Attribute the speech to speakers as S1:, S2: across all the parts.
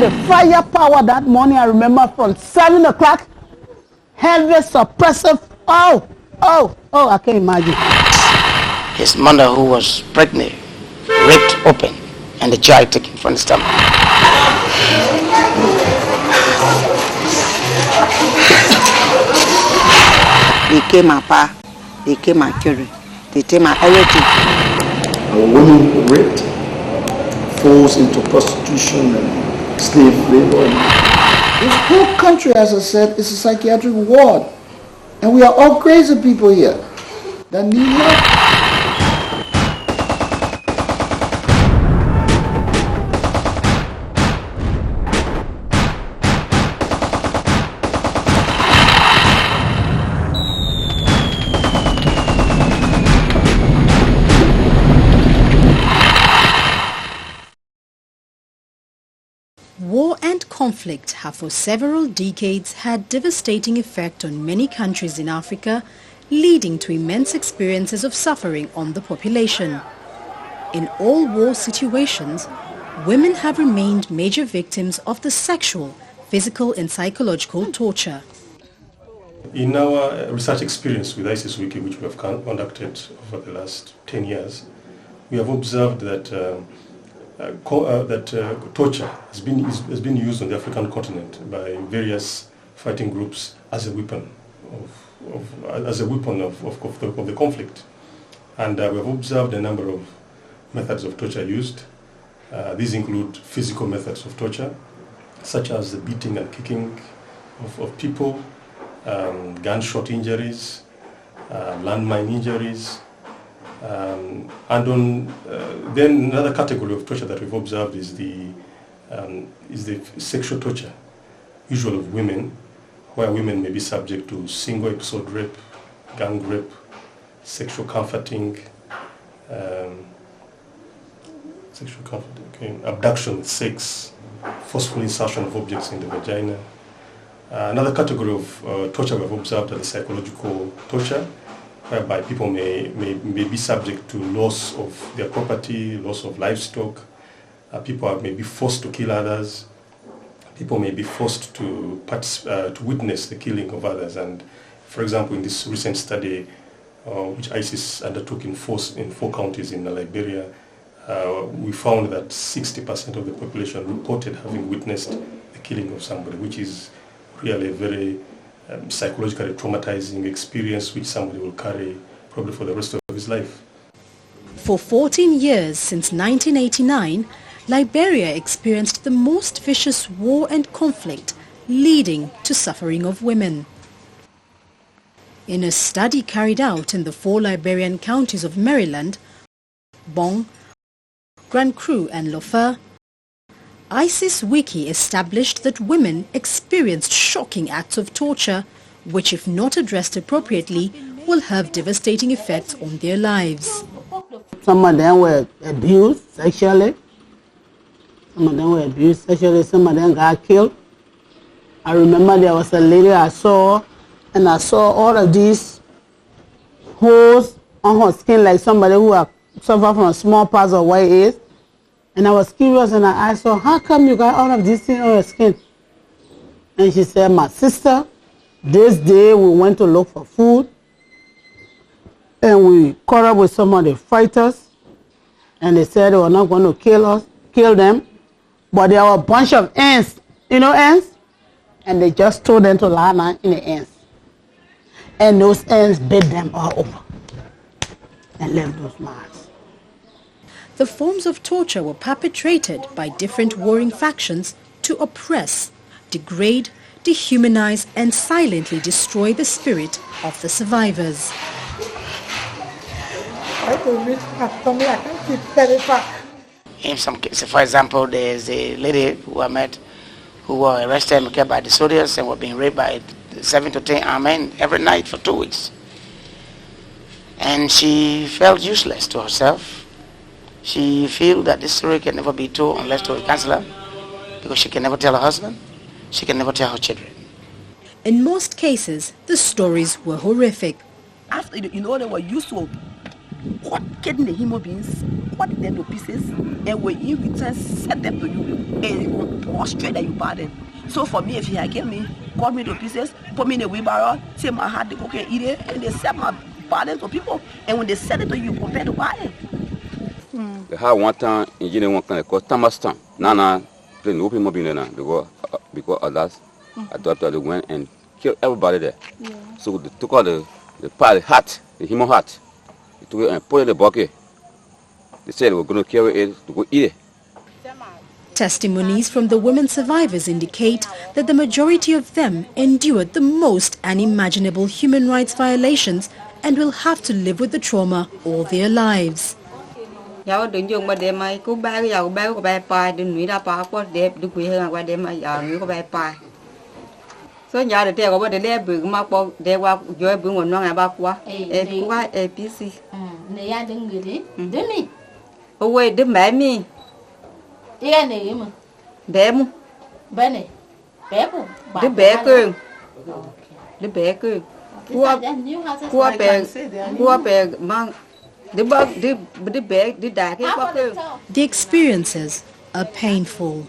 S1: the firepower that morning, I remember from 7 o'clock, heavy suppressive, oh, I can't imagine.
S2: His mother, who was pregnant, ripped open and the child taken from the stomach.
S3: They came my pa, they came my children, they take my everything.
S4: A woman raped falls into prostitution and slave labor. This whole country, as I said, is a psychiatric ward. And we are all crazy people here that need help.
S5: War and conflict have for several decades had devastating effect on many countries in Africa, leading to immense experiences of suffering on the population. In all war situations, women have remained major victims of the sexual, physical and psychological torture.
S6: In our research experience with ISIS Wiki, which we have conducted over the last 10 years, we have observed that torture has been used on the African continent by various fighting groups as a weapon of the conflict, and we have observed a number of methods of torture used. These include physical methods of torture, such as the beating and kicking of people, gunshot injuries, landmine injuries. Then another category of torture that we've observed is the sexual torture, usually of women, where women may be subject to single episode rape, gang rape, sexual comforting, abduction with sex, forceful insertion of objects in the vagina. Another category of torture we've observed are the psychological torture, whereby people may be subject to loss of their property, loss of livestock. People may be forced to kill others. People may be forced to witness the killing of others. And for example, in this recent study, which ISIS undertook in 4 counties in Liberia, we found that 60% of the population reported having witnessed the killing of somebody, which is really a very psychologically traumatizing experience which somebody will carry probably for the rest of his life.
S5: For 14 years since 1989, Liberia experienced the most vicious war and conflict, leading to suffering of women. In a study carried out in the 4 Liberian counties of Maryland, Bong, Grand Cru and Lofa, ISIS Wiki established that women experienced shocking acts of torture, which if not addressed appropriately, will have devastating effects on their lives.
S1: Some of them were abused sexually. Some of them got killed. I remember there was a lady I saw all of these holes on her skin, like somebody who had suffered from small parts of what it is. And I was curious and I asked her, how come you got all of these things on your skin? And she said, my sister, this day we went to look for food and we caught up with some of the fighters and they said they were not going to kill them, but there were a bunch of ants, ants? And they just told them to lie down in the ants. And those ants bit them all over and left those marks.
S5: The forms of torture were perpetrated by different warring factions to oppress, degrade, dehumanize and silently destroy the spirit of the survivors.
S2: In some cases, for example, there's a lady who I met who were arrested and kept by the soldiers and were being raped by 7 to 10 armed men every night for 2 weeks. And she felt useless to herself. She feels that this story can never be told unless told to a counselor, because she can never tell her husband, she can never tell her children.
S5: In most cases, the stories were horrific.
S7: After, they were used to Getting the human beings, cut them to pieces, and when you return, set them to you, and prostrate that you pardon. So for me, if you kill me, cut me to pieces, put me in a wheelbarrow, say my heart, they cook and eat it, and they sell my pardon to people, and when they sell it to you, compare to buy it.
S8: They had one time in Guinea, one kind of called Tamastan. Nana, playing no people being there because others, I thought they went and killed everybody there. Yeah. So they took out the hat, the human hat. They took it and put it in the bucket. They said they were going to carry it to go eat it.
S5: Testimonies from the women survivors indicate that the majority of them endured the most unimaginable human rights violations and will have to live with the trauma all their lives.
S3: Giáo đừng dùng mà để mà cứ ba cái dầu ba của ba pa đừng nghĩ ra pa có đẹp được quý hơn qua để mà giờ nghĩ của ba pa. Số nhà để có để để bự mà có để qua rồi bự nguồn ngon ba qua. Qua APC.
S9: Này ya đừng nghĩ đi. Đừng đi.
S3: Ôi đừng mẹ mi.
S9: Iya này mà.
S3: Bé mu.
S9: Bé này. Bé mu.
S3: Đừng bé cơ. Đừng bé cơ. Qua bé mang. The
S5: experiences are painful.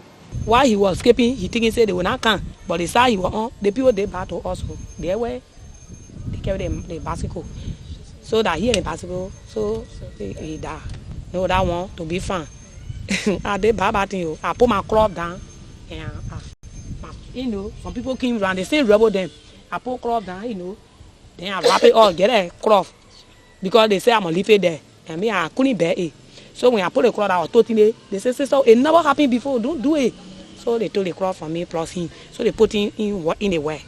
S7: While he was escaping, he thinking said they will not come, but the side he was on, the people they battle also. They carried the bicycle, so that he in the bicycle, so he died. No, that one to be fun. I did bad thing. I put my cloth down, and some people came around. They say rebel them. I put cloth down, then I wrap it all, get a cloth. Because they say I'm gonna leave it there, and me I couldn't bear it. So when I put the cloth out, totally, they say so it never happened before. Don't do it. So they took the cloth from me plus him. So they put him in the way.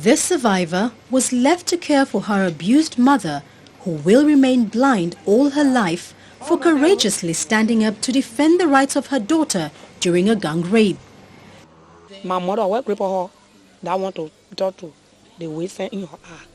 S5: This survivor was left to care for her abused mother, who will remain blind all her life for courageously standing up to defend the rights of her daughter during a gang raid.
S7: My mother worked with her. That want to talk to the waste in her eye.